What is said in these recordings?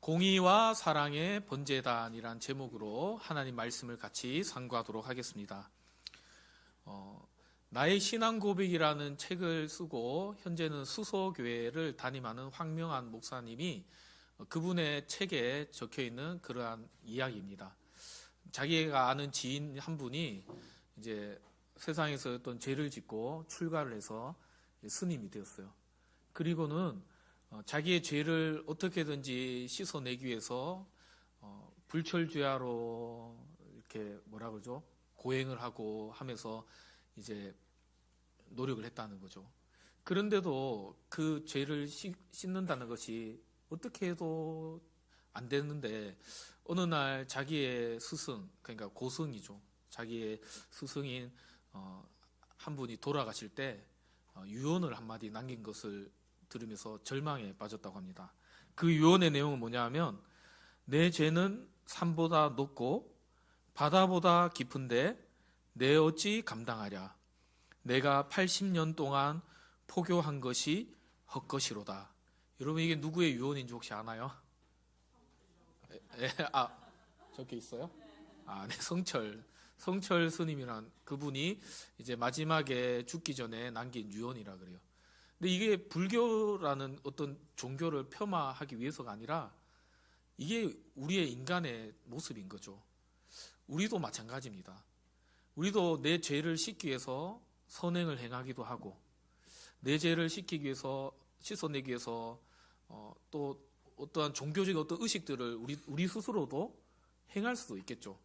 공의와 사랑의 번제단이란 제목으로 하나님 말씀을 같이 상고하도록 하겠습니다. 나의 신앙 고백이라는 책을 쓰고 현재는 수소교회를 담임하는 황명한 목사님이 그분의 책에 적혀 있는 그러한 이야기입니다. 자기가 아는 지인 한 분이 이제 세상에서 어떤 죄를 짓고 출가를 해서 스님이 되었어요. 그리고는 자기의 죄를 어떻게든지 씻어내기 위해서 불철주야로 이렇게 고행을 하고 하면서 이제 노력을 했다는 거죠. 그런데도 그 죄를 씻는다는 것이 어떻게 해도 안 되는데 어느 날 자기의 스승, 그러니까 고승이죠. 자기의 스승인 한 분이 돌아가실 때 유언을 한마디 남긴 것을 들으면서 절망에 빠졌다고 합니다. 그 유언의 내용은 뭐냐 하면, 내 죄는 산보다 높고 바다보다 깊은데 내 어찌 감당하랴. 내가 80년 동안 포교한 것이 헛것이로다. 여러분, 이게 누구의 유언인지 혹시 아나요? 적혀 있어요? 네, 성철 스님이란 그분이 이제 마지막에 죽기 전에 남긴 유언이라 그래요. 근데 이게 불교라는 어떤 종교를 폄하하기 위해서가 아니라 이게 우리의 인간의 모습인 거죠. 우리도 마찬가지입니다. 우리도 내 죄를 씻기 위해서 선행을 행하기도 하고, 내 죄를 씻기 위해서, 씻어내기 위해서 또 어떠한 종교적인 어떤 의식들을 우리 스스로도 행할 수도 있겠죠.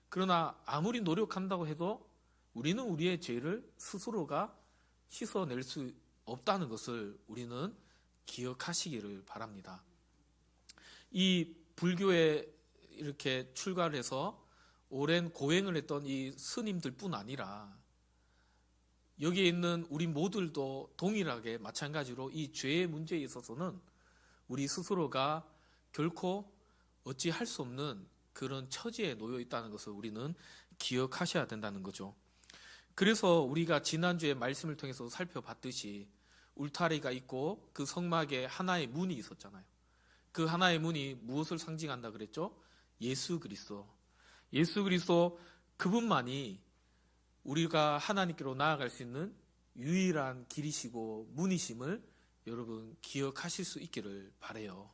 그러나 아무리 노력한다고 해도 우리는 우리의 죄를 스스로가 씻어낼 수 없다는 것을 우리는 기억하시기를 바랍니다. 이 불교에 이렇게 출가를 해서 오랜 고행을 했던 이 스님들 뿐 아니라 여기에 있는 우리 모두도 동일하게 마찬가지로 이 죄의 문제에 있어서는 우리 스스로가 결코 어찌할 수 없는 그런 처지에 놓여 있다는 것을 우리는 기억하셔야 된다는 거죠. 그래서 우리가 지난주에 말씀을 통해서 살펴봤듯이 울타리가 있고 그 성막에 하나의 문이 있었잖아요. 그 하나의 문이 무엇을 상징한다 그랬죠? 예수 그리스도. 예수 그리스도 그분만이 우리가 하나님께로 나아갈 수 있는 유일한 길이시고 문이심을 여러분 기억하실 수 있기를 바라요.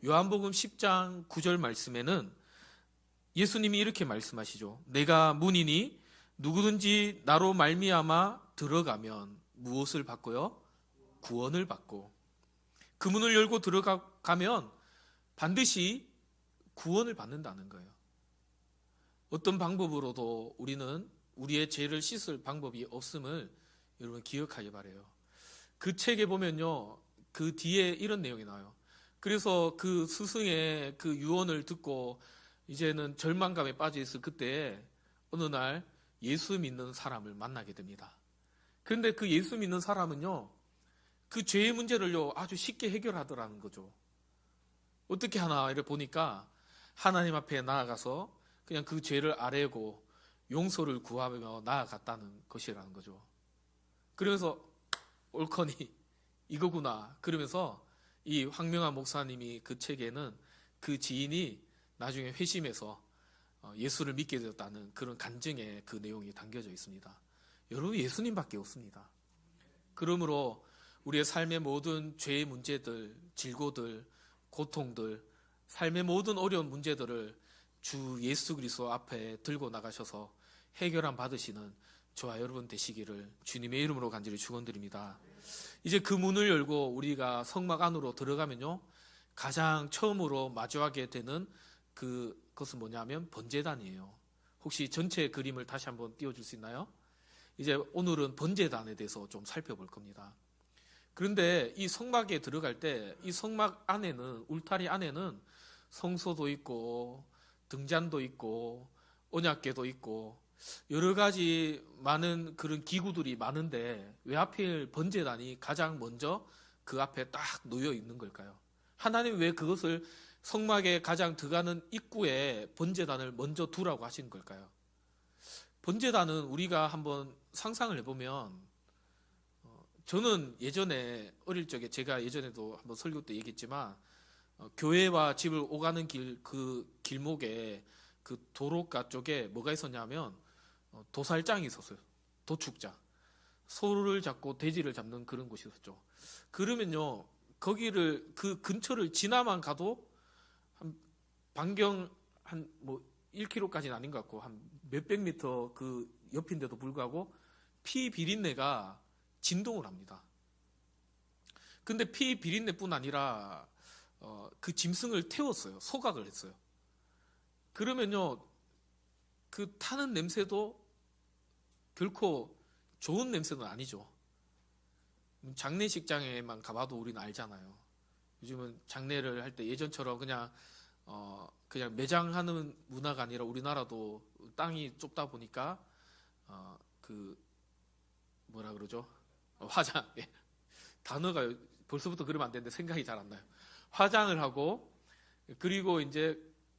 요한복음 10장 9절 말씀에는 예수님이 이렇게 말씀하시죠. 내가 문이니 누구든지 나로 말미암아 들어가면 무엇을 받고요? 구원을 받고, 그 문을 열고 들어가면 반드시 구원을 받는다는 거예요. 어떤 방법으로도 우리는 우리의 죄를 씻을 방법이 없음을 여러분 기억하기 바라요. 그 책에 보면요, 그 뒤에 이런 내용이 나와요. 그래서 그 스승의 그 유언을 듣고 이제는 절망감에 빠져 있을 그때 어느 날 예수 믿는 사람을 만나게 됩니다. 그런데 그 예수 믿는 사람은요, 그 죄의 문제를요 아주 쉽게 해결하더라는 거죠. 어떻게 하나 이래 보니까 하나님 앞에 나아가서 그냥 그 죄를 아뢰고 용서를 구하며 나아갔다는 것이라는 거죠. 그러면서 옳거니 이거구나 그러면서 이 황명한 목사님이 그 책에는 그 지인이 나중에 회심해서 예수를 믿게 되었다는 그런 간증의 그 내용이 담겨져 있습니다. 여러분, 예수님밖에 없습니다. 그러므로 우리의 삶의 모든 죄의 문제들, 질고들, 고통들, 삶의 모든 어려운 문제들을 주 예수 그리스도 앞에 들고 나가셔서 해결함 받으시는 저와 여러분 되시기를 주님의 이름으로 간절히 축원드립니다. 이제 그 문을 열고 우리가 성막 안으로 들어가면요, 가장 처음으로 마주하게 되는 그것은 뭐냐면 번제단이에요. 혹시 전체 그림을 다시 한번 띄워줄 수 있나요? 이제 오늘은 번제단에 대해서 좀 살펴볼 겁니다. 그런데 이 성막에 들어갈 때 이 성막 안에는, 울타리 안에는 성소도 있고 등잔도 있고 언약궤도 있고 여러 가지 많은 그런 기구들이 많은데 왜 하필 번제단이 가장 먼저 그 앞에 딱 놓여 있는 걸까요? 하나님 왜 그것을 성막에 가장 들어가는 입구에 번제단을 먼저 두라고 하신 걸까요? 번제단은 우리가 한번 상상을 해보면, 저는 예전에 어릴 적에 제가 예전에도 한번 설교 때 얘기했지만 교회와 집을 오가는 그 길목에 그 도로가 쪽에 뭐가 있었냐면 도살장이 있었어요. 도축장. 소를 잡고 돼지를 잡는 그런 곳이 있었죠. 그러면요, 거기를 그 근처를 지나만 가도 한 반경 한 뭐 1km까지는 아닌 것 같고 한 몇백 미터 그 옆인데도 불구하고 피 비린내가 진동을 합니다. 근데 피 비린내뿐 아니라 그 짐승을 태웠어요. 소각을 했어요. 그러면요, 그 타는 냄새도 결코 좋은 냄새는 아니죠. 장례식장에만 가봐도 우리는 알잖아요. 요즘은 장례를 할 때 예전처럼 그냥 매장하는 문화가 아니라 우리나라도 땅이 좁다 보니까 그 뭐라 그러죠? 화장. 예. 단어가 벌써부터 그러면 안 되는데 생각이 잘 안 나요. 화장을 하고 그리고 이제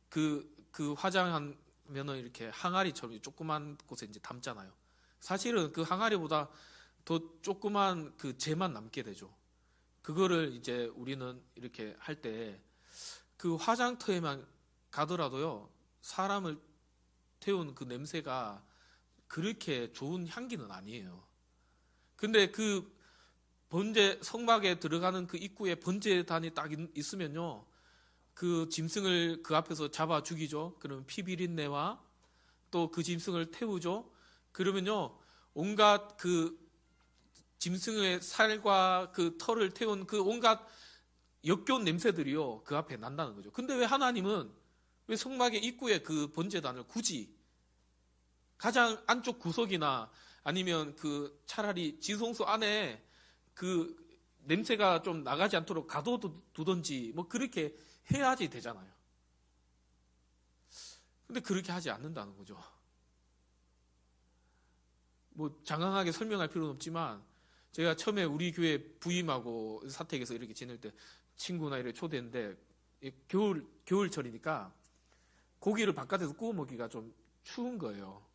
그 화장하면은 이렇게 항아리처럼 조그만 곳에 이제 담잖아요. 사실은 그 항아리보다 더 조그만 그 재만 남게 되죠. 그거를 이제 우리는 이렇게 할 때 그 화장터에만 가더라도요, 사람을 태운 그 냄새가 그렇게 좋은 향기는 아니에요. 근데 그 성막에 들어가는 그 입구에 번제단이 딱 있으면요, 그 짐승을 그 앞에서 잡아 죽이죠. 그러면 피 비린내와 또 그 짐승을 태우죠. 그러면요, 온갖 그 짐승의 살과 그 털을 태운 그 온갖 역겨운 냄새들이요, 그 앞에 난다는 거죠. 근데 왜 하나님은 왜 성막의 입구에 그 번제단을 굳이 가장 안쪽 구석이나 아니면 그 차라리 지성소 안에 그 냄새가 좀 나가지 않도록 가둬두든지 뭐 그렇게 해야지 되잖아요. 근데 그렇게 하지 않는다는 거죠. 뭐 장황하게 설명할 필요는 없지만 제가 처음에 우리 교회 부임하고 사택에서 이렇게 지낼 때 친구나 이렇게 초대했는데 겨울철이니까 고기를 바깥에서 구워 먹기가 좀 추운 거예요.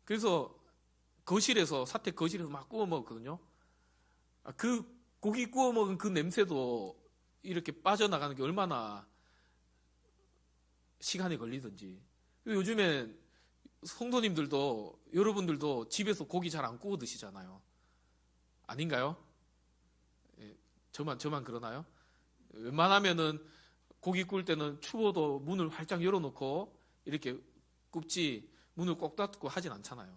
그래서 사택 거실에서 막 구워 먹었거든요. 그 고기 구워 먹은 그 냄새도 이렇게 빠져나가는 게 얼마나 시간이 걸리든지. 요즘엔 성도님들도 여러분들도 집에서 고기 잘 안 구워 드시잖아요. 아닌가요? 예, 저만 그러나요? 웬만하면은 고기 구울 때는 추워도 문을 활짝 열어놓고 이렇게 굽지 문을 꼭 닫고 하진 않잖아요.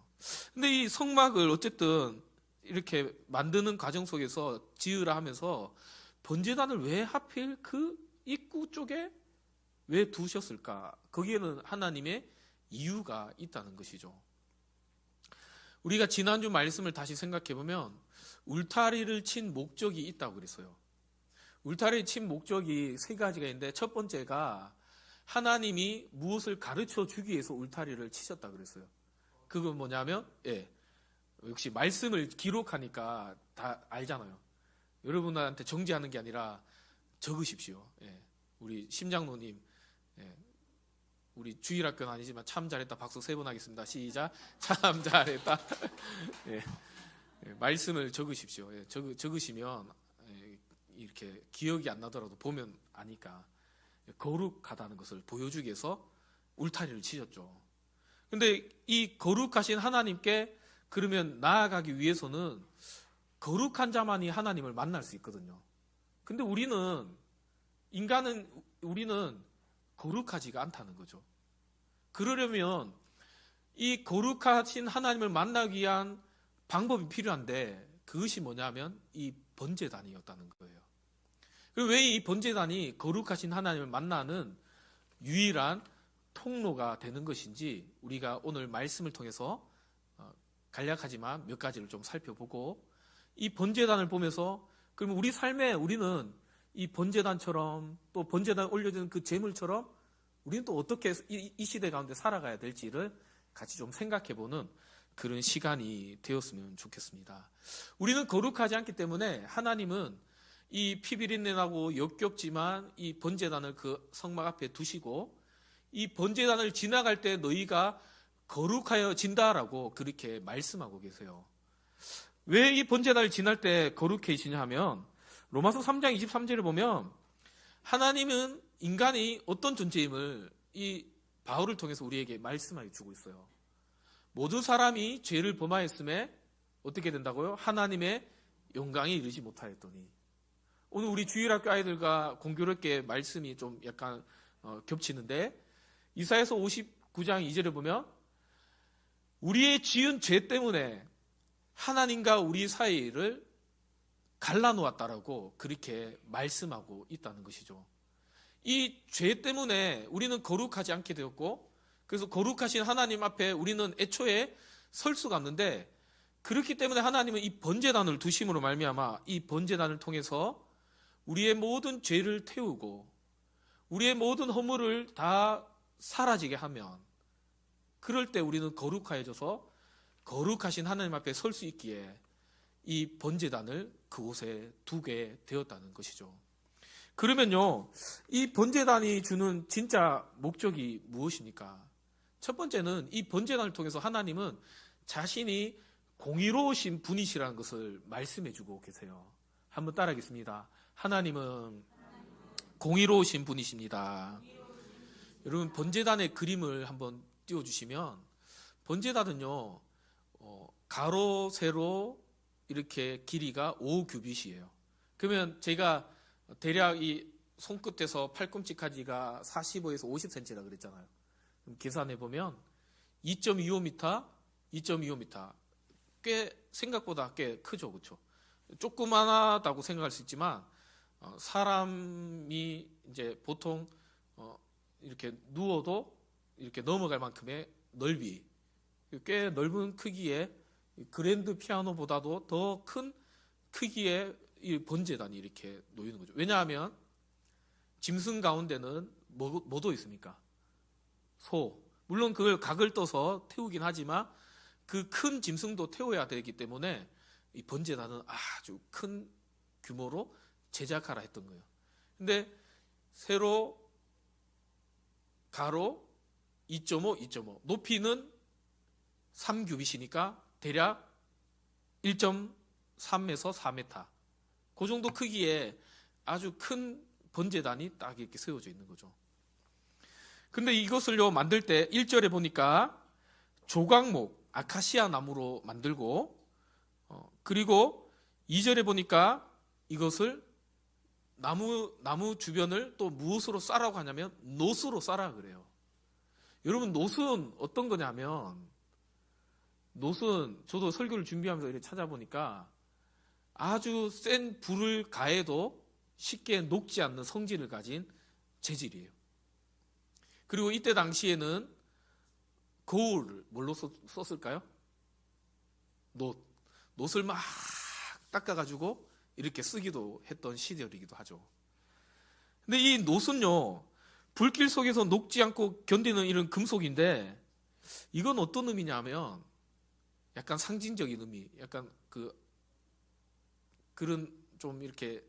근데 이 성막을 어쨌든 이렇게 만드는 과정 속에서 지으라 하면서 번제단을 왜 하필 그 입구 쪽에 왜 두셨을까? 거기에는 하나님의 이유가 있다는 것이죠. 우리가 지난주 말씀을 다시 생각해 보면 울타리를 친 목적이 있다고 그랬어요. 울타리를 친 목적이 세 가지가 있는데 첫 번째가 하나님이 무엇을 가르쳐 주기 위해서 울타리를 치셨다 그랬어요. 그건 뭐냐면 역시 말씀을 기록하니까 다 알잖아요. 여러분한테 정지하는 게 아니라 적으십시오. 우리 심장로님, 우리 주일학교는 아니지만 참 잘했다 박수 3번 하겠습니다. 시작. 참 잘했다. 말씀을 적으십시오. 적으시면 이렇게 기억이 안 나더라도 보면 아니까 거룩하다는 것을 보여주기 위해서 울타리를 치셨죠. 근데 이 거룩하신 하나님께 그러면 나아가기 위해서는 거룩한 자만이 하나님을 만날 수 있거든요. 근데 우리는 거룩하지가 않다는 거죠. 그러려면 이 거룩하신 하나님을 만나기 위한 방법이 필요한데 그것이 뭐냐면 이 번제단이었다는 거예요. 그리고 왜 이 번제단이 거룩하신 하나님을 만나는 유일한 통로가 되는 것인지 우리가 오늘 말씀을 통해서 간략하지만 몇 가지를 좀 살펴보고 이 번제단을 보면서 그러면 우리 삶에 우리는 이 번제단처럼 또 번제단에 올려지는 그 제물처럼 우리는 또 어떻게 이 시대 가운데 살아가야 될지를 같이 좀 생각해보는 그런 시간이 되었으면 좋겠습니다. 우리는 거룩하지 않기 때문에 하나님은 이 피비린내 나고 역겹지만 이 번제단을 그 성막 앞에 두시고 이 번제단을 지나갈 때 너희가 거룩하여진다라고 그렇게 말씀하고 계세요. 왜 이 번제단을 지날 때 거룩해지냐 하면 로마서 3장 23절을 보면 하나님은 인간이 어떤 존재임을 이 바울을 통해서 우리에게 말씀하여 주고 있어요. 모든 사람이 죄를 범하였음에 어떻게 된다고요? 하나님의 영광에 이르지 못하였더니. 오늘 우리 주일학교 아이들과 공교롭게 말씀이 좀 약간 겹치는데, 이사야서 59장 2절에 보면 우리의 지은 죄 때문에 하나님과 우리 사이를 갈라놓았다라고 그렇게 말씀하고 있다는 것이죠. 이 죄 때문에 우리는 거룩하지 않게 되었고, 그래서 거룩하신 하나님 앞에 우리는 애초에 설 수가 없는데, 그렇기 때문에 하나님은 이 번제단을 두심으로 말미암아 이 번제단을 통해서 우리의 모든 죄를 태우고 우리의 모든 허물을 다 사라지게 하면, 그럴 때 우리는 거룩해져서 거룩하신 하나님 앞에 설 수 있기에 이 번제단을 그곳에 두게 되었다는 것이죠. 그러면요, 이 번제단이 주는 진짜 목적이 무엇입니까? 첫 번째는 이 번제단을 통해서 하나님은 자신이 공의로우신 분이시라는 것을 말씀해 주고 계세요. 한번 따라하겠습니다. 하나님은 공의로우신 분이십니다. 여러분, 번제단의 그림을 한번 띄워주시면, 번제단은요, 가로 세로 이렇게 길이가 5규빗이에요. 그러면 제가 대략 이 손끝에서 팔꿈치까지가 45에서 50cm라 그랬잖아요. 그럼 계산해 보면 2.25m, 2.25m. 꽤 생각보다 꽤 크죠, 그렇죠? 조그만하다고 생각할 수 있지만 사람이 이제 보통 이렇게 누워도 이렇게 넘어갈 만큼의 넓이, 꽤 넓은 크기의 그랜드 피아노보다도 더 큰 크기의 이 번제단이 이렇게 놓이는 거죠. 왜냐하면 짐승 가운데는 뭐도 있습니까? 소. 물론 그걸 각을 떠서 태우긴 하지만 그 큰 짐승도 태워야 되기 때문에 이 번제단은 아주 큰 규모로 제작하라 했던 거예요. 근데 세로, 가로 2.5, 2.5. 높이는 3규빗이니까 대략 1.3에서 4m. 그 정도 크기의 아주 큰 번제단이 딱 이렇게 세워져 있는 거죠. 근데 이것을요, 만들 때 1절에 보니까 조각목, 아카시아 나무로 만들고, 그리고 2절에 보니까 이것을 나무 주변을 또 무엇으로 싸라고 하냐면 노스로 싸라 그래요. 여러분, 노스는 어떤 거냐면, 노스는 저도 설교를 준비하면서 이렇게 찾아보니까 아주 센 불을 가해도 쉽게 녹지 않는 성질을 가진 재질이에요. 그리고 이때 당시에는 거울을 뭘로 썼을까요? 놋을 막 닦아가지고 이렇게 쓰기도 했던 시절이기도 하죠. 근데 이 놋은요, 불길 속에서 녹지 않고 견디는 이런 금속인데, 이건 어떤 의미냐면 약간 상징적인 의미, 약간 그런 좀 이렇게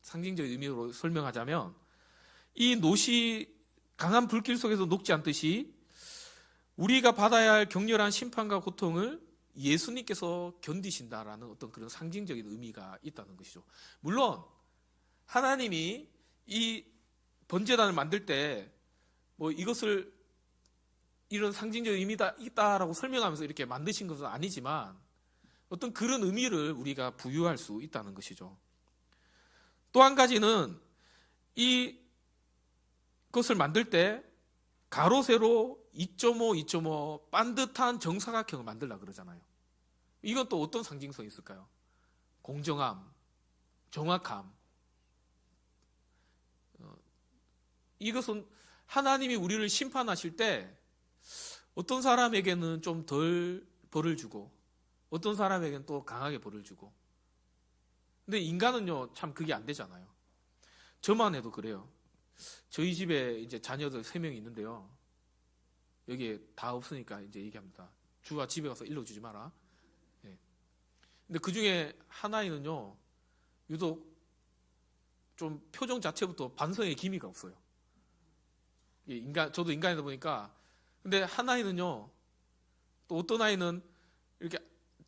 상징적인 의미로 설명하자면, 이 놋이 강한 불길 속에서 녹지 않듯이 우리가 받아야 할 격렬한 심판과 고통을 예수님께서 견디신다라는 어떤 그런 상징적인 의미가 있다는 것이죠. 물론 하나님이 이 번제단을 만들 때 뭐 이것을 이런 상징적인 의미가 있다라고 설명하면서 이렇게 만드신 것은 아니지만 어떤 그런 의미를 우리가 부여할 수 있다는 것이죠. 또 한 가지는 이 것을 만들 때 가로 세로 2.5, 2.5 반듯한 정사각형을 만들려고 그러잖아요. 이건 또 어떤 상징성이 있을까요? 공정함, 정확함. 이것은 하나님이 우리를 심판하실 때 어떤 사람에게는 좀 덜 벌을 주고 어떤 사람에게는 또 강하게 벌을 주고. 근데 인간은요, 참 그게 안 되잖아요. 저만 해도 그래요. 저희 집에 이제 자녀들 3명이 있는데요. 여기에 다 없으니까 이제 얘기합니다. 주아 집에 가서 일러주지 마라. 네. 근데 그 중에 하나이는요, 유독 좀 표정 자체부터 반성의 기미가 없어요. 저도 인간이다 보니까. 근데 하나이는요, 또 어떤 아이는 이렇게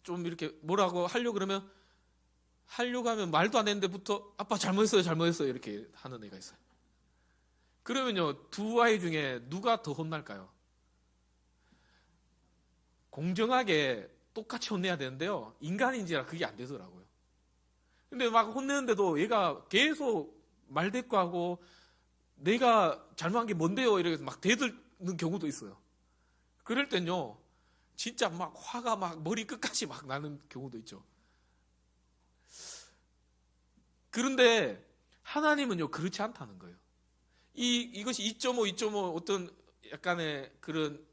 좀 이렇게 뭐라고 하려고 하면 말도 안 했는데부터 아빠 잘못했어요 이렇게 하는 애가 있어요. 그러면요, 두 아이 중에 누가 더 혼날까요? 공정하게 똑같이 혼내야 되는데요, 인간인지라 그게 안 되더라고요. 근데 막 혼내는데도 얘가 계속 말대꾸하고 내가 잘못한 게 뭔데요? 이렇게 막 대드는 경우도 있어요. 그럴 땐요, 진짜 막 화가 막 머리 끝까지 막 나는 경우도 있죠. 그런데 하나님은요, 그렇지 않다는 거예요. 이것이 2.5 어떤 약간의 그런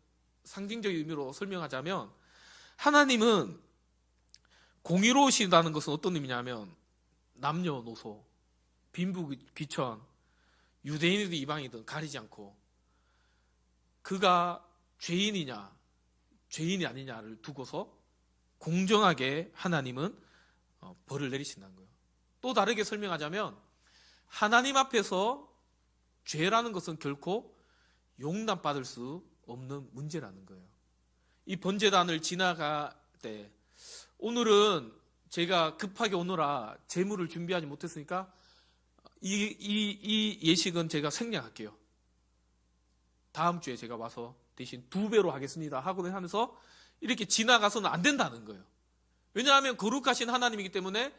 상징적인 의미로 설명하자면, 하나님은 공의로우시다는 것은 어떤 의미냐면, 남녀노소, 빈부 귀천, 유대인이든 이방이든 가리지 않고 그가 죄인이냐 죄인이 아니냐를 두고서 공정하게 하나님은 벌을 내리신다는 거예요. 또 다르게 설명하자면, 하나님 앞에서 죄라는 것은 결코 용납받을 수 없는 문제라는 거예요. 이 번제단을 지나갈 때, 오늘은 제가 급하게 오느라 제물을 준비하지 못했으니까 이 예식은 제가 생략할게요. 다음 주에 제가 와서 대신 2배로 하겠습니다 하고 하면서 이렇게 지나가서는 안 된다는 거예요. 왜냐하면 거룩하신 하나님이기 때문에,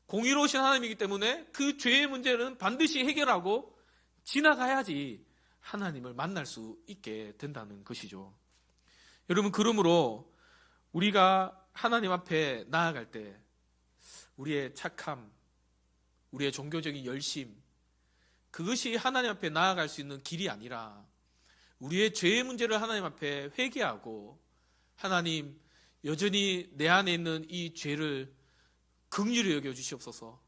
공의로우신 하나님이기 때문에 그 죄의 문제는 반드시 해결하고 지나가야지 하나님을 만날 수 있게 된다는 것이죠. 여러분, 그러므로 우리가 하나님 앞에 나아갈 때 우리의 착함, 우리의 종교적인 열심, 그것이 하나님 앞에 나아갈 수 있는 길이 아니라, 우리의 죄의 문제를 하나님 앞에 회개하고, 하나님, 여전히 내 안에 있는 이 죄를 긍휼히 여겨 주시옵소서.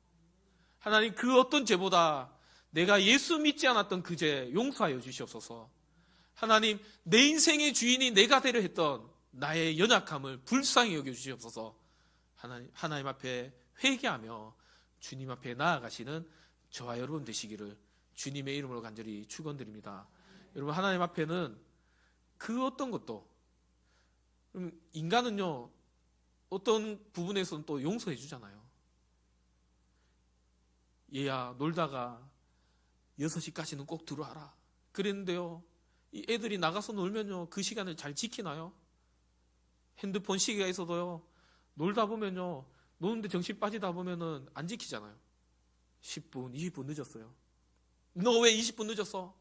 하나님, 그 어떤 죄보다 내가 예수 믿지 않았던 그 죄 용서하여 주시옵소서. 하나님, 내 인생의 주인이 내가 되려 했던 나의 연약함을 불쌍히 여겨 주시옵소서. 하나님 앞에 회개하며 주님 앞에 나아가시는 저와 여러분 되시기를 주님의 이름으로 간절히 축원드립니다. 여러분, 하나님 앞에는 그 어떤 것도, 인간은요, 어떤 부분에서는 또 용서해 주잖아요. 얘야, 놀다가 6시까지는 꼭 들어와라 그랬는데요, 이 애들이 나가서 놀면요, 그 시간을 잘 지키나요? 핸드폰 시계가 있어도요, 놀다 보면요, 노는데 정신 빠지다 보면은 안 지키잖아요. 10분, 20분 늦었어요. 너 왜 20분 늦었어?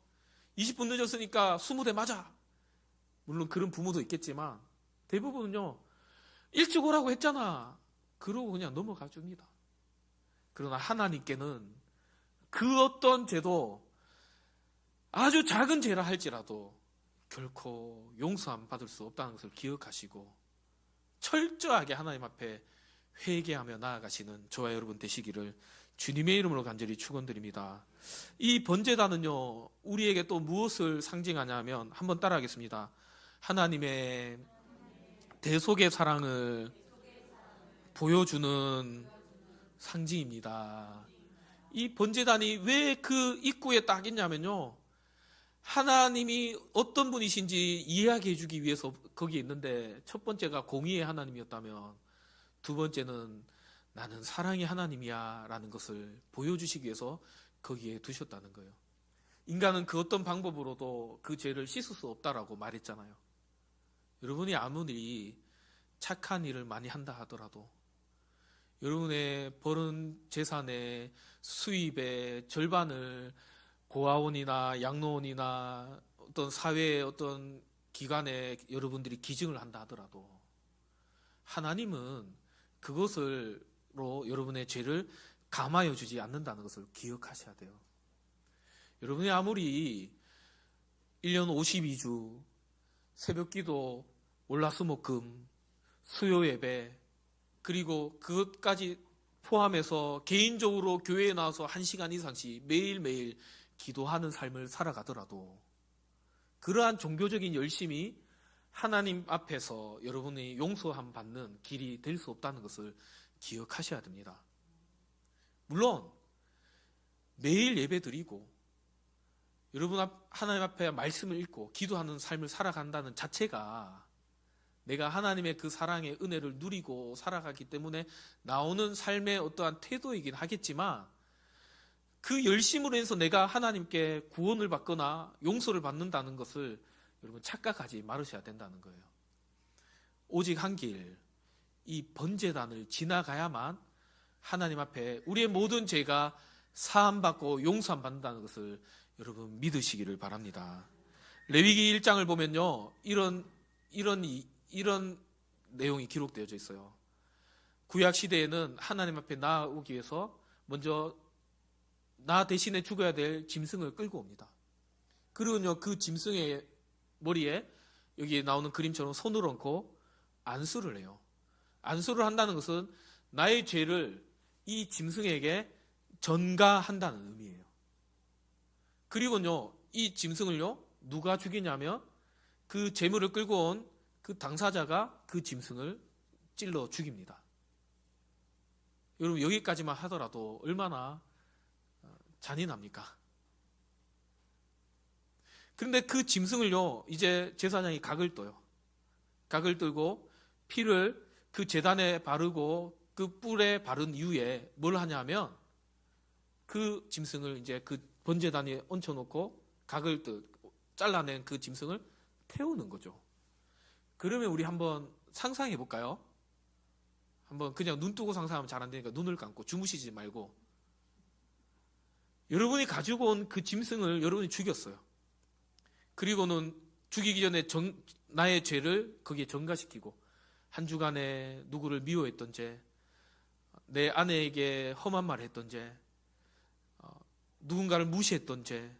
20분 늦었으니까 20대 맞아. 물론 그런 부모도 있겠지만 대부분은요, 일찍 오라고 했잖아 그러고 그냥 넘어가 줍니다. 그러나 하나님께는 그 어떤 죄도, 아주 작은 죄라 할지라도 결코 용서함 받을 수 없다는 것을 기억하시고 철저하게 하나님 앞에 회개하며 나아가시는 저와 여러분 되시기를 주님의 이름으로 간절히 축원드립니다. 이 번제단은요, 우리에게 또 무엇을 상징하냐면, 한번 따라하겠습니다. 하나님의 대속의 사랑을 보여주는 상징입니다. 이 번제단이 왜 그 입구에 딱 있냐면요, 하나님이 어떤 분이신지 이해하게 해주기 위해서 거기에 있는데, 첫 번째가 공의의 하나님이었다면 두 번째는 나는 사랑의 하나님이야 라는 것을 보여주시기 위해서 거기에 두셨다는 거예요. 인간은 그 어떤 방법으로도 그 죄를 씻을 수 없다라고 말했잖아요. 여러분이 아무리 착한 일을 많이 한다 하더라도, 여러분의 버는 재산의 수입의 절반을 고아원이나 양로원이나 어떤 사회의 어떤 기관에 여러분들이 기증을 한다 하더라도, 하나님은 그것으로 여러분의 죄를 감하여 주지 않는다는 것을 기억하셔야 돼요. 여러분이 아무리 1년 52주 새벽기도, 월화수목금, 수요 예배, 그리고 그것까지 포함해서 개인적으로 교회에 나와서 1시간 이상씩 매일매일 기도하는 삶을 살아가더라도, 그러한 종교적인 열심이 하나님 앞에서 여러분이 용서함 받는 길이 될 수 없다는 것을 기억하셔야 됩니다. 물론 매일 예배드리고 여러분 하나님 앞에 말씀을 읽고 기도하는 삶을 살아간다는 자체가 내가 하나님의 그 사랑의 은혜를 누리고 살아가기 때문에 나오는 삶의 어떠한 태도이긴 하겠지만, 그 열심으로 해서 내가 하나님께 구원을 받거나 용서를 받는다는 것을 여러분 착각하지 말으셔야 된다는 거예요. 오직 한 길, 이 번제단을 지나가야만 하나님 앞에 우리의 모든 죄가 사함받고 용서받는다는 것을 여러분 믿으시기를 바랍니다. 레위기 1장을 보면요, 이런 내용이 기록되어져 있어요. 구약 시대에는 하나님 앞에 나아오기 위해서 먼저 나 대신에 죽어야 될 짐승을 끌고 옵니다. 그리고요, 그 짐승의 머리에 여기 나오는 그림처럼 손을 얹고 안수를 해요. 안수를 한다는 것은 나의 죄를 이 짐승에게 전가한다는 의미예요. 그리고요, 이 짐승을요, 누가 죽이냐면 그 제물을 끌고 온 그 당사자가 그 짐승을 찔러 죽입니다. 여러분, 여기까지만 하더라도 얼마나 잔인합니까? 그런데 그 짐승을요, 이제 제사장이 각을 떠요. 각을 들고 피를 그 제단에 바르고 그 뿔에 바른 이후에 뭘 하냐면 그 짐승을 이제 그 번제단에 얹혀놓고 각을 잘라낸 그 짐승을 태우는 거죠. 그러면 우리 한번 상상해 볼까요? 한번 그냥 눈 뜨고 상상하면 잘 안 되니까 눈을 감고 주무시지 말고, 여러분이 가지고 온 그 짐승을 여러분이 죽였어요. 그리고는 죽이기 전에 나의 죄를 거기에 전가시키고 한 주간에 누구를 미워했던 죄, 내 아내에게 험한 말을 했던 죄, 누군가를 무시했던 죄,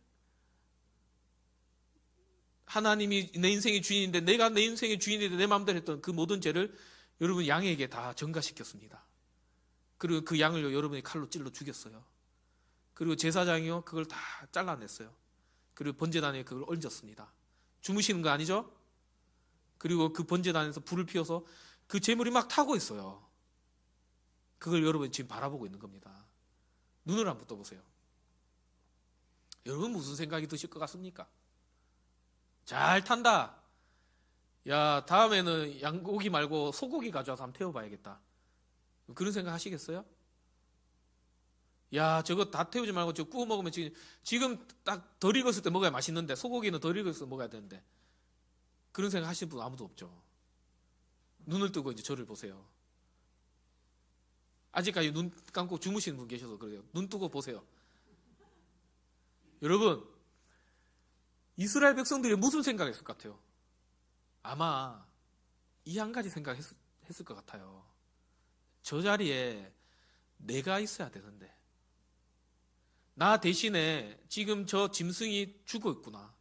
하나님이 내 인생의 주인인데 내가 내 인생의 주인인데 내 마음대로 했던 그 모든 죄를 여러분 양에게 다 전가시켰습니다. 그리고 그 양을 여러분이 칼로 찔러 죽였어요. 그리고 제사장이요, 그걸 다 잘라냈어요. 그리고 번제단에 그걸 얹었습니다. 주무시는 거 아니죠? 그리고 그 번제단에서 불을 피워서 그 제물이 막 타고 있어요. 그걸 여러분이 지금 바라보고 있는 겁니다. 눈을 한번 떠보세요. 여러분 무슨 생각이 드실 것 같습니까? 잘 탄다. 야, 다음에는 양고기 말고 소고기 가져와서 한번 태워봐야겠다. 그런 생각 하시겠어요? 야, 저거 다 태우지 말고 저거 구워 먹으면 지금 딱 덜 익었을 때 먹어야 맛있는데, 소고기는 덜 익었을 때 먹어야 되는데. 그런 생각 하시는 분 아무도 없죠. 눈을 뜨고 이제 저를 보세요. 아직까지 눈 감고 주무시는 분 계셔서 그래요. 눈 뜨고 보세요. 여러분, 이스라엘 백성들이 무슨 생각했을 것 같아요? 아마 이 한 가지 생각했을 것 같아요. 저 자리에 내가 있어야 되는데, 나 대신에 지금 저 짐승이 죽어 있구나.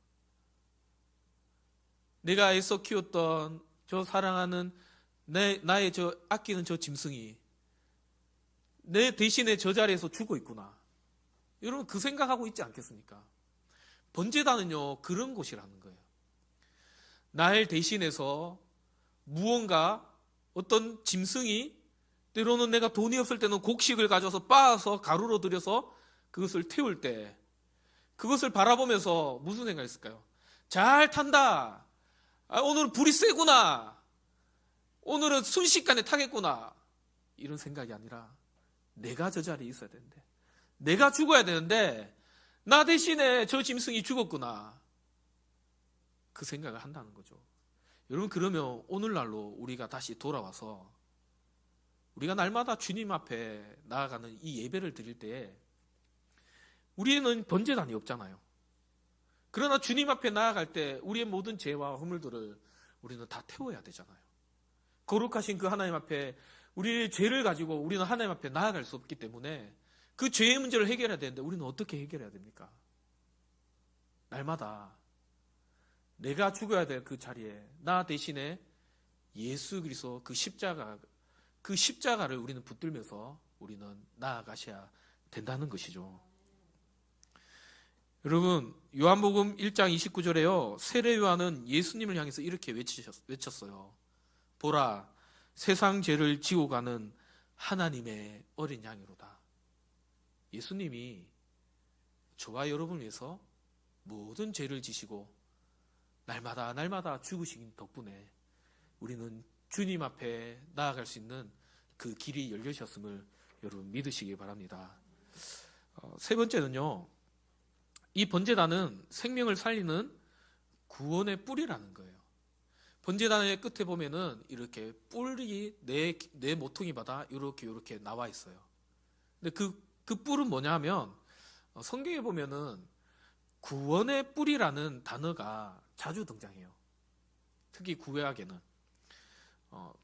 내가 애써 키웠던 저 사랑하는 나의 저 아끼는 저 짐승이 내 대신에 저 자리에서 죽어 있구나. 여러분 그 생각하고 있지 않겠습니까? 번제단은요, 그런 곳이라는 거예요. 날 대신해서 무언가 어떤 짐승이, 때로는 내가 돈이 없을 때는 곡식을 가져서 빻아서 가루로 들여서 그것을 태울 때 그것을 바라보면서 무슨 생각이 있을까요? 잘 탄다. 오늘은 불이 세구나. 오늘은 순식간에 타겠구나. 이런 생각이 아니라 내가 저 자리에 있어야 되는데, 내가 죽어야 되는데 나 대신에 저 짐승이 죽었구나. 그 생각을 한다는 거죠. 여러분, 그러면 오늘날로 우리가 다시 돌아와서 우리가 날마다 주님 앞에 나아가는 이 예배를 드릴 때 우리는 번제단이 없잖아요. 그러나 주님 앞에 나아갈 때 우리의 모든 죄와 허물들을 우리는 다 태워야 되잖아요. 거룩하신 그 하나님 앞에 우리의 죄를 가지고 우리는 하나님 앞에 나아갈 수 없기 때문에 그 죄의 문제를 해결해야 되는데 우리는 어떻게 해결해야 됩니까? 날마다 내가 죽어야 될 그 자리에 나 대신에 예수 그리스도 그 십자가를 우리는 붙들면서 우리는 나아가셔야 된다는 것이죠. 여러분, 요한복음 1장 29절에요. 세례 요한은 예수님을 향해서 이렇게 외쳤어요. 보라, 세상 죄를 지고 가는 하나님의 어린 양이로다. 예수님이 저와 여러분을 위해서 모든 죄를 지시고 날마다 죽으신 덕분에 우리는 주님 앞에 나아갈 수 있는 그 길이 열려졌음을 여러분 믿으시기 바랍니다. 세 번째는요, 이 번제단은 생명을 살리는 구원의 뿌리라는 거예요. 번제단의 끝에 보면은 이렇게 뿔이 네 모퉁이마다 이렇게 나와 있어요. 근데 그 뿔은 뭐냐 하면, 성경에 보면은 구원의 뿌리라는 단어가 자주 등장해요. 특히 구약에는.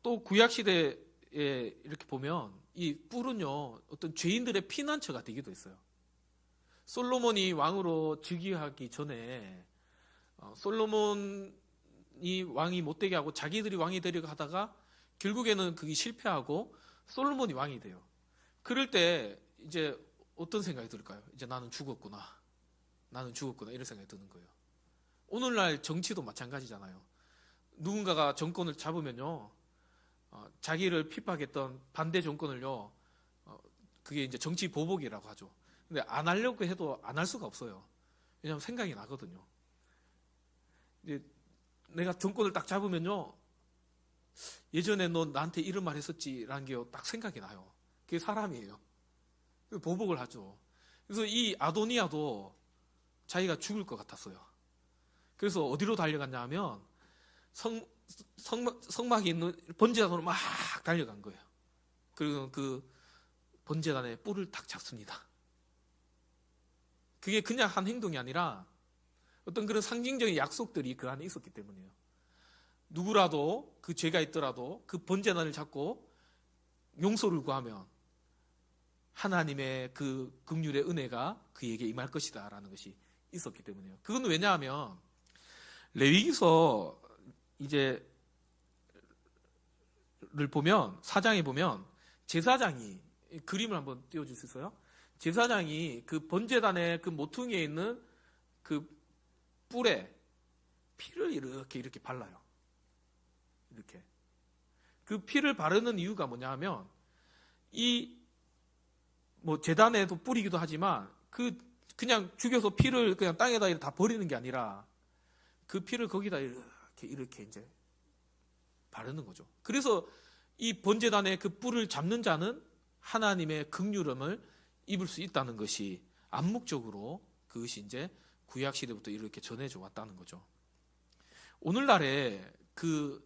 또 구약 시대에 이렇게 보면 이 뿔은요, 어떤 죄인들의 피난처가 되기도 했어요. 솔로몬이 왕으로 즉위하기 전에 솔로몬이 왕이 못되게 하고 자기들이 왕이 되려고 하다가 결국에는 그게 실패하고 솔로몬이 왕이 돼요. 그럴 때 이제 어떤 생각이 들까요? 이제 나는 죽었구나 이런 생각이 드는 거예요. 오늘날 정치도 마찬가지잖아요. 누군가가 정권을 잡으면요, 자기를 핍박했던 반대 정권을요, 그게 이제 정치 보복이라고 하죠. 근데 안 하려고 해도 안 할 수가 없어요. 왜냐하면 생각이 나거든요. 이제 내가 정권을 딱 잡으면요, 예전에 너 나한테 이런 말 했었지라는 게 딱 생각이 나요. 그게 사람이에요. 보복을 하죠. 그래서 이 아도니아도 자기가 죽을 것 같았어요. 그래서 어디로 달려갔냐 하면 성막에 있는 번제단으로 막 달려간 거예요. 그리고 그 번제단의 뿔을 딱 잡습니다. 그게 그냥 한 행동이 아니라 어떤 그런 상징적인 약속들이 그 안에 있었기 때문이에요. 누구라도 그 죄가 있더라도 그 번제단을 잡고 용서를 구하면 하나님의 그 긍휼의 은혜가 그에게 임할 것이다 라는 것이 있었기 때문이에요. 그건 왜냐하면 레위기서 이제 를 보면 4장에 보면 제사장이 그림을 한번 띄워줄 수 있어요? 제사장이 그 번제단의 그 모퉁이에 있는 그 뿔에 피를 이렇게 발라요. 이렇게. 그 피를 바르는 이유가 뭐냐 하면 이 뭐 제단에도 뿌리기도 하지만 그냥 죽여서 피를 그냥 땅에다 다 버리는 게 아니라 그 피를 거기다 이렇게 이제 바르는 거죠. 그래서 이 번제단의 그 뿔을 잡는 자는 하나님의 긍휼함을 입을 수 있다는 것이 암묵적으로 그것이 이제 구약 시대부터 이렇게 전해져 왔다는 거죠. 오늘날의 그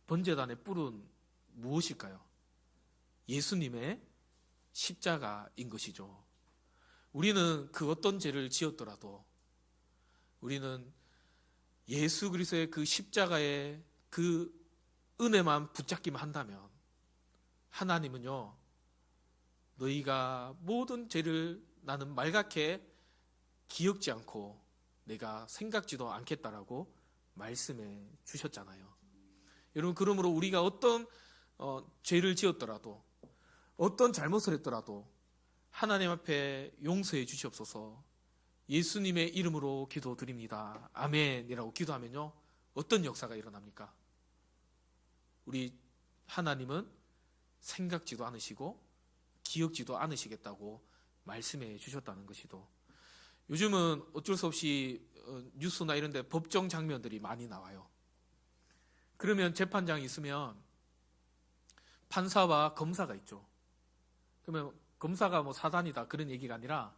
번제단의 뿔은 무엇일까요? 예수님의 십자가인 것이죠. 우리는 그 어떤 죄를 지었더라도 우리는 예수 그리스도의 그 십자가의 그 은혜만 붙잡기만 한다면 하나님은요, 너희가 모든 죄를 나는 말갛게 기억지 않고 내가 생각지도 않겠다라고 말씀해 주셨잖아요. 여러분, 그러므로 우리가 어떤 죄를 지었더라도 어떤 잘못을 했더라도 하나님 앞에 용서해 주시옵소서, 예수님의 이름으로 기도드립니다, 아멘이라고 기도하면요, 어떤 역사가 일어납니까? 우리 하나님은 생각지도 않으시고 기억지도 않으시겠다고 말씀해 주셨다는 것이죠. 요즘은 어쩔 수 없이 뉴스나 이런 데 법정 장면들이 많이 나와요. 그러면 재판장이 있으면 판사와 검사가 있죠. 그러면 검사가 뭐 사단이다 그런 얘기가 아니라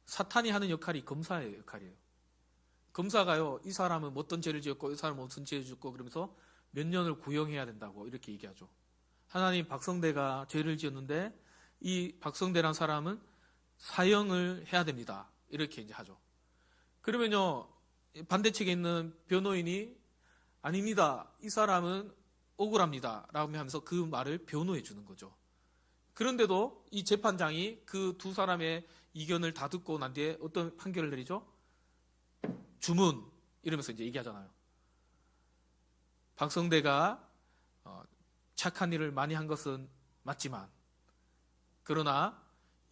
사탄이 하는 역할이 검사의 역할이에요. 검사가요, 이 사람은 어떤 죄를 지었고 이 사람은 어떤 죄를 지었고 그러면서 몇 년을 구형해야 된다고 이렇게 얘기하죠. 하나님, 박성대가 죄를 지었는데 이 박성대란 사람은 사형을 해야 됩니다, 이렇게 이제 하죠. 그러면요, 반대측에 있는 변호인이 아닙니다, 이 사람은 억울합니다 라고 하면서 그 말을 변호해 주는 거죠. 그런데도 이 재판장이 그 두 사람의 이견을 다 듣고 난 뒤에 어떤 판결을 내리죠? 주문, 이러면서 이제 얘기하잖아요. 박성대가 착한 일을 많이 한 것은 맞지만 그러나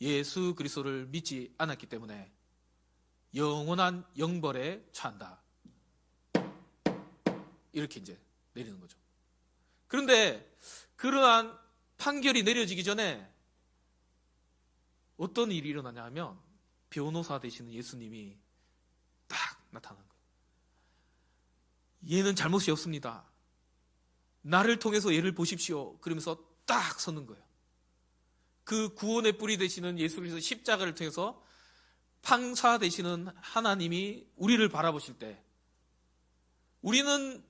예수 그리스도를 믿지 않았기 때문에 영원한 영벌에 처한다, 이렇게 이제 내리는 거죠. 그런데 그러한 판결이 내려지기 전에 어떤 일이 일어나냐 하면 변호사 되시는 예수님이 딱 나타난 거예요. 얘는 잘못이 없습니다, 나를 통해서 얘를 보십시오, 그러면서 딱 서는 거예요. 그 구원의 뿌리 되시는 예수 그리스도 십자가를 통해서 판사 되시는 하나님이 우리를 바라보실 때 우리는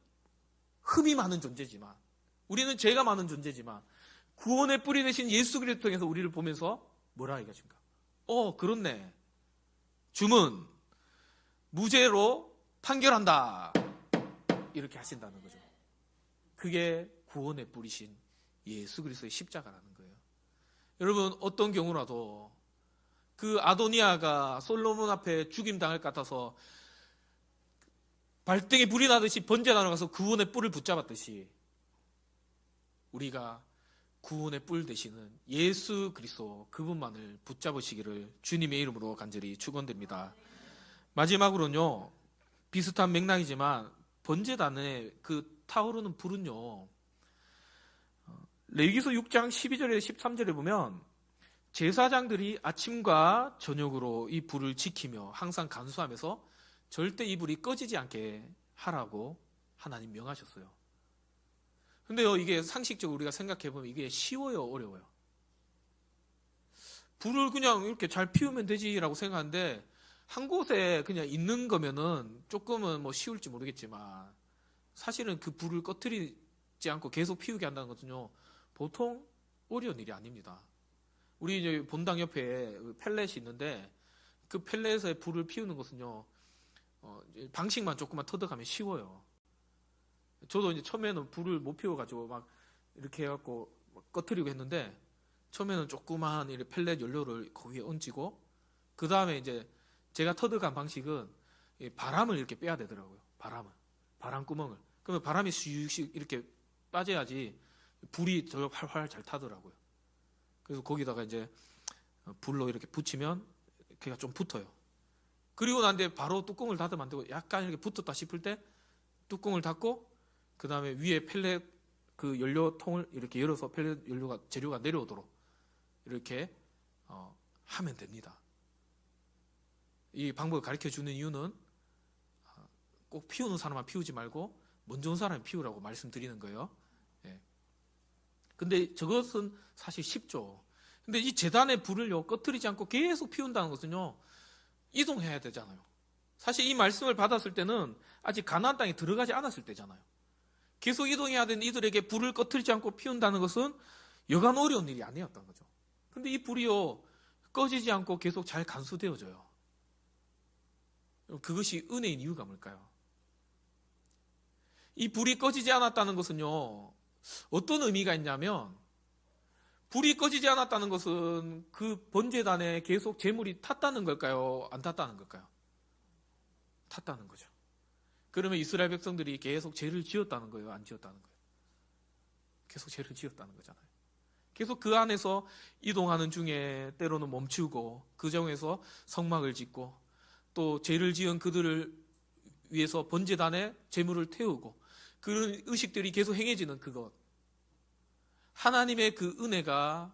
흠이 많은 존재지만, 우리는 죄가 많은 존재지만 구원의 뿌리 되신 예수 그리스도 통해서 우리를 보면서 뭐라 얘기하십니까? 그렇네. 주문 무죄로 판결한다. 이렇게 하신다는 거죠. 그게 구원의 뿌리신 예수 그리스도의 십자가라는 거예요. 여러분, 어떤 경우라도 그 아도니아가 솔로몬 앞에 죽임 당할 것 같아서 발등에 불이 나듯이 번제 나눠가서 구원의 뿔을 붙잡았듯이 우리가 구원의 뿔 되시는 예수 그리스도 그분만을 붙잡으시기를 주님의 이름으로 간절히 축원드립니다. 마지막으로는요, 비슷한 맥락이지만 번제단에 그 타오르는 불은요, 레위기서 6장 12절에 13절에 보면 제사장들이 아침과 저녁으로 이 불을 지키며 항상 간수하면서 절대 이 불이 꺼지지 않게 하라고 하나님 명하셨어요. 근데요, 이게 상식적으로 우리가 생각해보면 이게 쉬워요, 어려워요? 불을 그냥 이렇게 잘 피우면 되지라고 생각하는데, 한 곳에 그냥 있는 거면은 조금은 뭐 쉬울지 모르겠지만, 사실은 그 불을 꺼뜨리지 않고 계속 피우게 한다는 것은요, 보통 어려운 일이 아닙니다. 우리 이제 본당 옆에 펠렛이 있는데, 그 펠렛에 불을 피우는 것은요, 방식만 조금만 터득하면 쉬워요. 저도 이제 처음에는 불을 못 피워가지고 막 이렇게 해갖고 꺼트리고 했는데, 처음에는 조그만 이 펠렛 연료를 그 위에 얹고, 그 다음에 이제 제가 터득한 방식은 바람을 이렇게 빼야 되더라고요. 바람구멍을. 그러면 바람이 슉슉 이렇게 빠져야지 불이 더 활활 잘 타더라고요. 그래서 거기다가 이제 불로 이렇게 붙이면 걔가 좀 붙어요. 그리고 난 뒤에 바로 뚜껑을 닫으면 안 되고, 약간 이렇게 붙었다 싶을 때 뚜껑을 닫고, 그 다음에 위에 펠렛 그 연료통을 이렇게 열어서 펠렛 재료가 내려오도록 이렇게 하면 됩니다. 이 방법을 가르쳐 주는 이유는 꼭 피우는 사람만 피우지 말고 먼저 온 사람이 피우라고 말씀드리는 거예요. 예. 근데 저것은 사실 쉽죠. 근데 이 제단의 불을요, 꺼뜨리지 않고 계속 피운다는 것은요, 이동해야 되잖아요. 사실 이 말씀을 받았을 때는 아직 가나안 땅에 들어가지 않았을 때잖아요. 계속 이동해야 되는 이들에게 불을 꺼뜨리지 않고 피운다는 것은 여간 어려운 일이 아니었던 거죠. 근데 이 불이요, 꺼지지 않고 계속 잘 간수되어져요. 그것이 은혜인 이유가 뭘까요? 이 불이 꺼지지 않았다는 것은요, 어떤 의미가 있냐면, 불이 꺼지지 않았다는 것은 그 번제단에 계속 재물이 탔다는 걸까요? 안 탔다는 걸까요? 탔다는 거죠. 그러면 이스라엘 백성들이 계속 죄를 지었다는 거예요? 안 지었다는 거예요? 계속 죄를 지었다는 거잖아요. 계속 그 안에서 이동하는 중에 때로는 멈추고, 그 중에서 성막을 짓고, 또 죄를 지은 그들을 위해서 번제단에 재물을 태우고, 그런 의식들이 계속 행해지는 그것. 하나님의 그 은혜가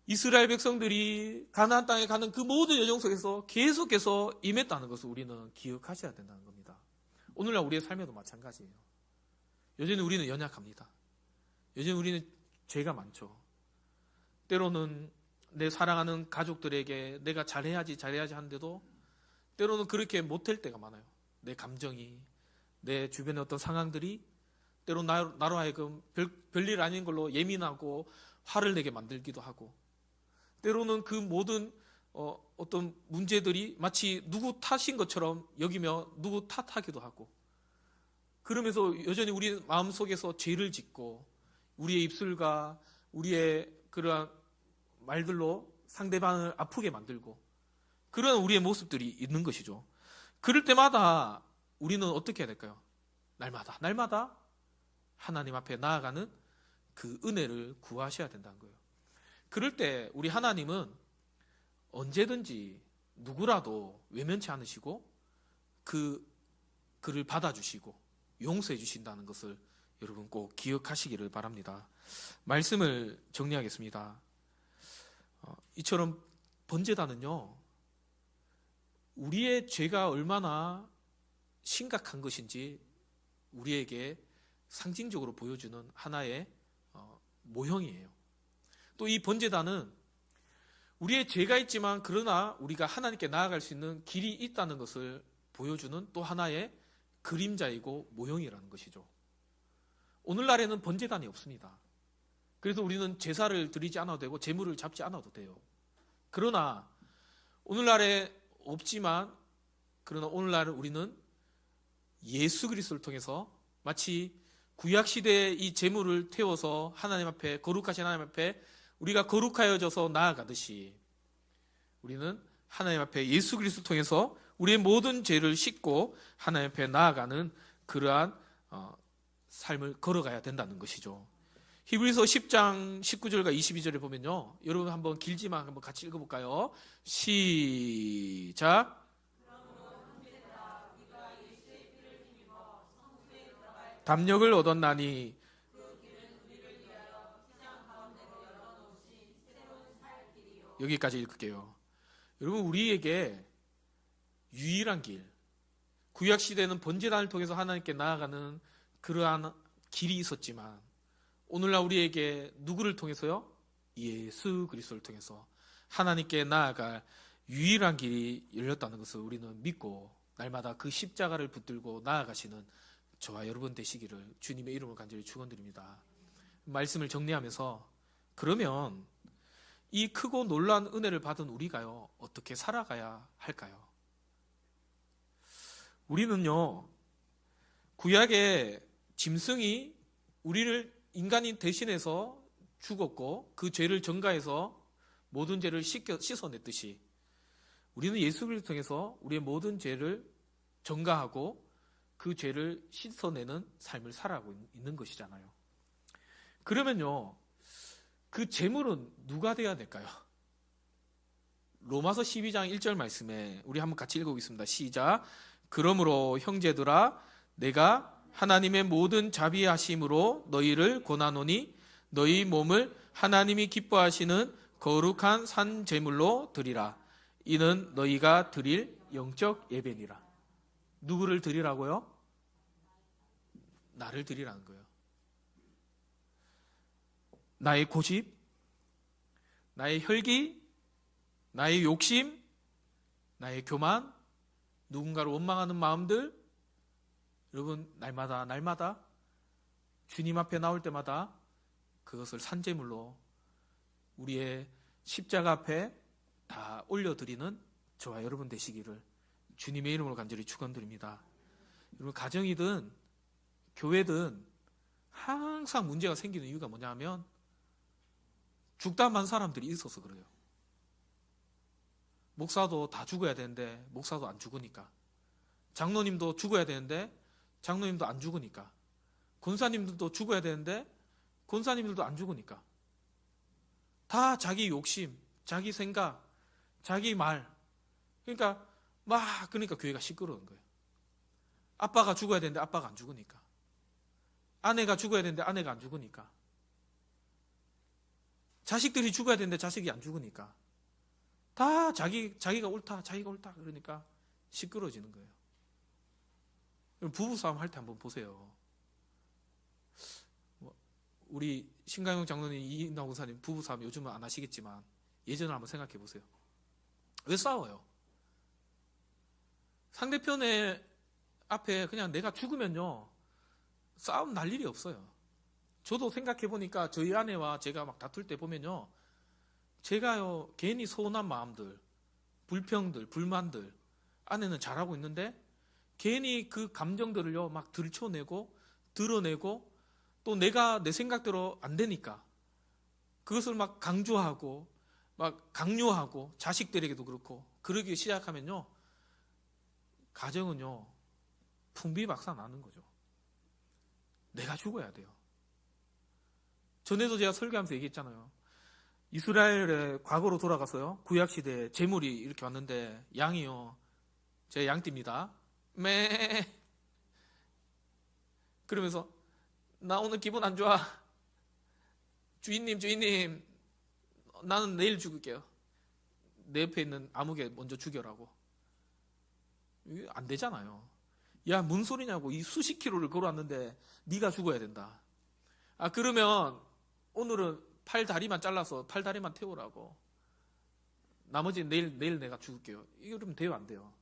이스라엘 백성들이 가나안 땅에 가는 그 모든 여정 속에서 계속해서 임했다는 것을 우리는 기억하셔야 된다는 겁니다. 오늘날 우리의 삶에도 마찬가지예요. 여전히 우리는 연약합니다. 여전히 우리는 죄가 많죠. 때로는 내 사랑하는 가족들에게 내가 잘해야지 하는데도 때로는 그렇게 못할 때가 많아요. 내 감정이, 내 주변의 어떤 상황들이 때로 나로 하여금 별일 아닌 걸로 예민하고 화를 내게 만들기도 하고, 때로는 그 모든 어떤 문제들이 마치 누구 탓인 것처럼 여기며 누구 탓하기도 하고, 그러면서 여전히 우리 마음속에서 죄를 짓고 우리의 입술과 우리의 그러한 말들로 상대방을 아프게 만들고, 그런 우리의 모습들이 있는 것이죠. 그럴 때마다 우리는 어떻게 해야 될까요? 날마다 하나님 앞에 나아가는 그 은혜를 구하셔야 된다는 거예요. 그럴 때 우리 하나님은 언제든지 누구라도 외면치 않으시고 그를 받아주시고 용서해 주신다는 것을 여러분 꼭 기억하시기를 바랍니다. 말씀을 정리하겠습니다. 이처럼 번제단은요, 우리의 죄가 얼마나 심각한 것인지 우리에게 상징적으로 보여주는 하나의 모형이에요. 또 이 번제단은 우리의 죄가 있지만 그러나 우리가 하나님께 나아갈 수 있는 길이 있다는 것을 보여주는 또 하나의 그림자이고 모형이라는 것이죠. 오늘날에는 번제단이 없습니다. 그래서 우리는 제사를 드리지 않아도 되고 제물을 잡지 않아도 돼요. 그러나 오늘날에 없지만 그러나 오늘날 우리는 예수 그리스도를 통해서 마치 구약시대의 이 제물을 태워서 하나님 앞에, 거룩하신 하나님 앞에 우리가 거룩하여져서 나아가듯이 우리는 하나님 앞에 예수 그리스도를 통해서 우리의 모든 죄를 씻고 하나님 앞에 나아가는 그러한 삶을 걸어가야 된다는 것이죠. 히브리서 10장 19절과 22절에 보면요, 여러분 한번 길지만 한번 같이 읽어볼까요? 시작. 담력을 얻었나니 여기까지 읽을게요. 여러분, 우리에게 유일한 길, 구약시대는 번제단을 통해서 하나님께 나아가는 그러한 길이 있었지만 오늘날 우리에게 누구를 통해서요? 예수 그리스도를 통해서 하나님께 나아갈 유일한 길이 열렸다는 것을 우리는 믿고 날마다 그 십자가를 붙들고 나아가시는 저와 여러분 되시기를 주님의 이름으로 간절히 축원드립니다. 말씀을 정리하면서, 그러면 이 크고 놀라운 은혜를 받은 우리가요, 어떻게 살아가야 할까요? 우리는요, 구약의 짐승이 우리를 인간이 대신해서 죽었고 그 죄를 전가해서 모든 죄를 씻어냈듯이 우리는 예수 그리스도를 통해서 우리의 모든 죄를 전가하고 그 죄를 씻어내는 삶을 살아가고 있는 것이잖아요. 그러면요, 그 제물은 누가 돼야 될까요? 로마서 12장 1절 말씀에 우리 한번 같이 읽어보겠습니다. 시작. 그러므로 형제들아, 내가 하나님의 모든 자비하심으로 너희를 권하노니 너희 몸을 하나님이 기뻐하시는 거룩한 산 제물로 드리라. 이는 너희가 드릴 영적 예배니라. 누구를 드리라고요? 나를 드리라는 거예요. 나의 고집, 나의 혈기, 나의 욕심, 나의 교만, 누군가를 원망하는 마음들, 여러분, 날마다 주님 앞에 나올 때마다 그것을 산제물로 우리의 십자가 앞에 다 올려드리는 저와 여러분 되시기를 주님의 이름으로 간절히 축원드립니다. 여러분, 가정이든 교회든 항상 문제가 생기는 이유가 뭐냐 하면 죽다만 사람들이 있어서 그래요. 목사도 다 죽어야 되는데 목사도 안 죽으니까, 장로님도 죽어야 되는데 장로님도 안 죽으니까, 권사님들도 죽어야 되는데 권사님들도 안 죽으니까, 다 자기 욕심, 자기 생각, 자기 말, 그러니까 교회가 시끄러운 거예요. 아빠가 죽어야 되는데 아빠가 안 죽으니까, 아내가 죽어야 되는데 아내가 안 죽으니까, 자식들이 죽어야 되는데 자식이 안 죽으니까, 다 자기가 옳다 그러니까 시끄러워지는 거예요. 부부싸움 할 때 한번 보세요. 우리 신강용 장로님, 이인나 권사님 부부싸움 요즘은 안 하시겠지만 예전을 한번 생각해 보세요. 왜 싸워요? 상대편의 앞에 그냥 내가 죽으면요, 싸움 날 일이 없어요. 저도 생각해 보니까 저희 아내와 제가 막 다툴 때 보면요, 제가요 괜히 서운한 마음들, 불평들, 불만들, 아내는 잘하고 있는데 괜히 그 감정들을요 막 들춰내고 드러내고, 또 내가 내 생각대로 안 되니까 그것을 막 강조하고 막 강요하고, 자식들에게도 그렇고 그러기 시작하면요, 가정은요 풍비박산 나는 거죠. 내가 죽어야 돼요. 전에도 제가 설교하면서 얘기했잖아요. 이스라엘의 과거로 돌아가서요, 구약시대에 재물이 이렇게 왔는데 양이요, 제 양띠입니다. 그러면서 나 오늘 기분 안 좋아. 주인님 나는 내일 죽을게요. 내 옆에 있는 아무개 먼저 죽여라고. 이게 안 되잖아요. 야, 뭔 소리냐고. 이 수십 킬로를 걸어왔는데 네가 죽어야 된다. 그러면 오늘은 팔 다리만 잘라서 팔 다리만 태우라고. 나머지 내일 내가 죽을게요. 이러면 돼요, 안 돼요?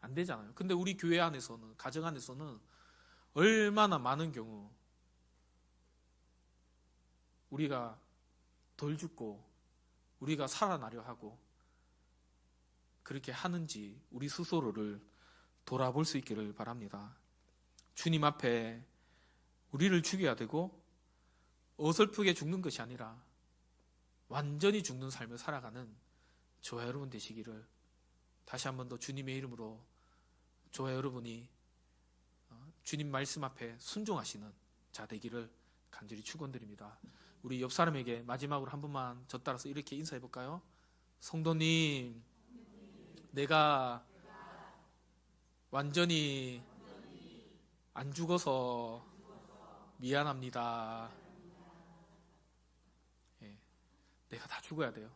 안 되잖아요. 근데 우리 교회 안에서는, 가정 안에서는 얼마나 많은 경우 우리가 덜 죽고 우리가 살아나려 하고 그렇게 하는지 우리 스스로를 돌아볼 수 있기를 바랍니다. 주님 앞에 우리를 죽여야 되고 어설프게 죽는 것이 아니라 완전히 죽는 삶을 살아가는 저와 여러분 되시기를 다시 한 번 더 주님의 이름으로 저와 여러분이 주님 말씀 앞에 순종하시는 자 되기를 간절히 축원드립니다. 우리 옆 사람에게 마지막으로 한 번만 저 따라서 이렇게 인사해 볼까요? 성도님, 내가 완전히 안 죽어서 미안합니다. 예, 내가 다 죽어야 돼요.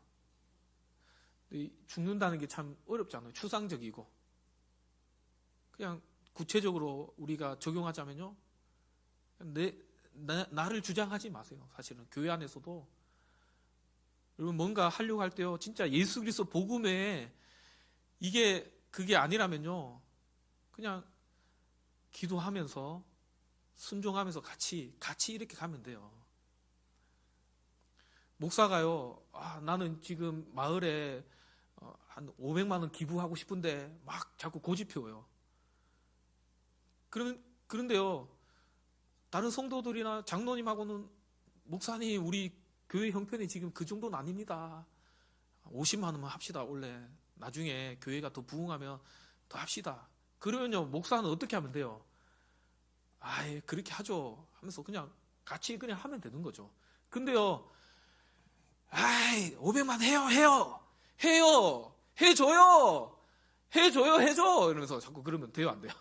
죽는다는 게 참 어렵잖아요. 추상적이고. 그냥 구체적으로 우리가 적용하자면요. 나를 주장하지 마세요. 사실은 교회 안에서도 여러분 뭔가 하려고 할 때요. 진짜 예수 그리스도 복음에 그게 아니라면요. 그냥 기도하면서 순종하면서 같이 이렇게 가면 돼요. 목사가요. 나는 지금 마을에 한 500만 원 기부하고 싶은데 막 자꾸 고집 피워요. 그런데요. 다른 성도들이나 장로님하고는 목사님 우리 교회 형편이 지금 그 정도는 아닙니다. 50만 원만 합시다. 원래 나중에 교회가 더 부흥하면 더 합시다. 그러면요. 목사는 어떻게 하면 돼요? 그렇게 하죠. 하면서 그냥 같이 그냥 하면 되는 거죠. 근데요. 500만 해줘요. 이러면서 자꾸 그러면 돼요, 안 돼요?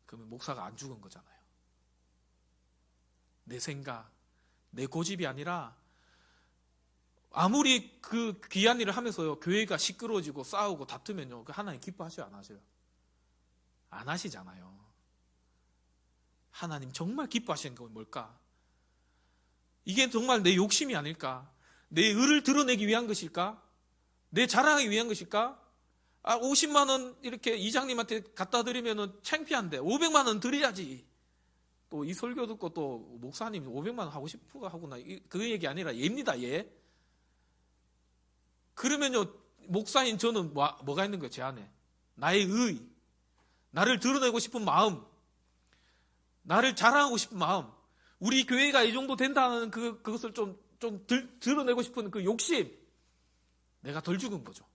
그러면 목사가 안 죽은 거잖아요. 내 생각, 내 고집이 아니라 아무리 그 귀한 일을 하면서요, 교회가 시끄러워지고 싸우고 다투면요, 그 하나님 기뻐하셔요, 안 하셔요? 안 하시잖아요. 하나님 정말 기뻐하시는 건 뭘까? 이게 정말 내 욕심이 아닐까? 내 의를 드러내기 위한 것일까? 내 자랑하기 위한 것일까? 50만 원 이렇게 이장님한테 갖다 드리면은 창피한데 500만 원 드려야지. 또 이 설교 듣고 또 목사님 500만 원 하고 싶어 하구나. 그 얘기 아니라 얘입니다, 얘. 그러면요, 목사인 저는 뭐가 있는 거예요, 제 안에? 나의 의, 나를 드러내고 싶은 마음, 나를 자랑하고 싶은 마음, 우리 교회가 이 정도 된다는 그것을 좀 드러내고 싶은 그 욕심, 내가 덜 죽은 거죠.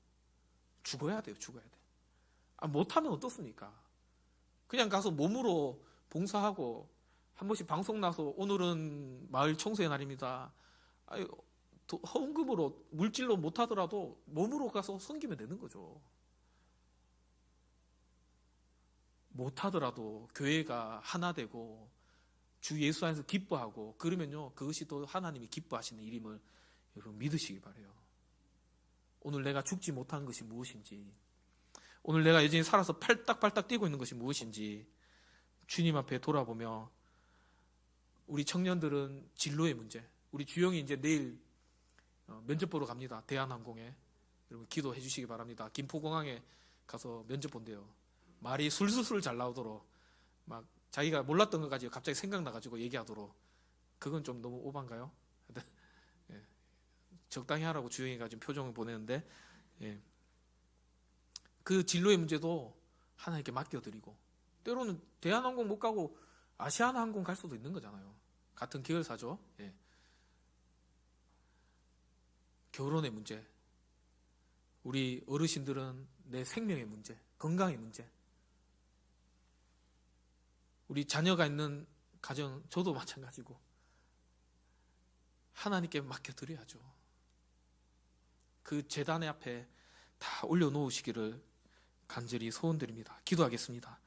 죽어야 돼요. 못하면 어떻습니까? 그냥 가서 몸으로 봉사하고 한 번씩 방송 나서 오늘은 마을 청소의 날입니다. 헌금으로 물질로 못하더라도 몸으로 가서 섬기면 되는 거죠. 못하더라도 교회가 하나 되고 주 예수 안에서 기뻐하고 그러면요, 그것이 또 하나님이 기뻐하시는 일임을 여러분 믿으시기 바라요. 오늘 내가 죽지 못한 것이 무엇인지, 오늘 내가 여전히 살아서 팔딱팔딱 뛰고 있는 것이 무엇인지 주님 앞에 돌아보며, 우리 청년들은 진로의 문제, 우리 주영이 이제 내일 면접 보러 갑니다. 대한항공에. 여러분 기도해 주시기 바랍니다. 김포공항에 가서 면접 본대요. 말이 술술술 잘 나오도록 막 자기가 몰랐던 것까지 갑자기 생각나가지고 얘기하도록. 그건 좀 너무 오반가요? 예. 적당히 하라고 주영이가 지금 표정을 보내는데, 예. 그 진로의 문제도 하나님께 맡겨드리고, 때로는 대한항공 못 가고 아시아나항공 갈 수도 있는 거잖아요. 같은 계열사죠. 예. 결혼의 문제, 우리 어르신들은 내 생명의 문제, 건강의 문제, 우리 자녀가 있는 가정, 저도 마찬가지고 하나님께 맡겨드려야죠. 그 제단의 앞에 다 올려놓으시기를 간절히 소원드립니다. 기도하겠습니다.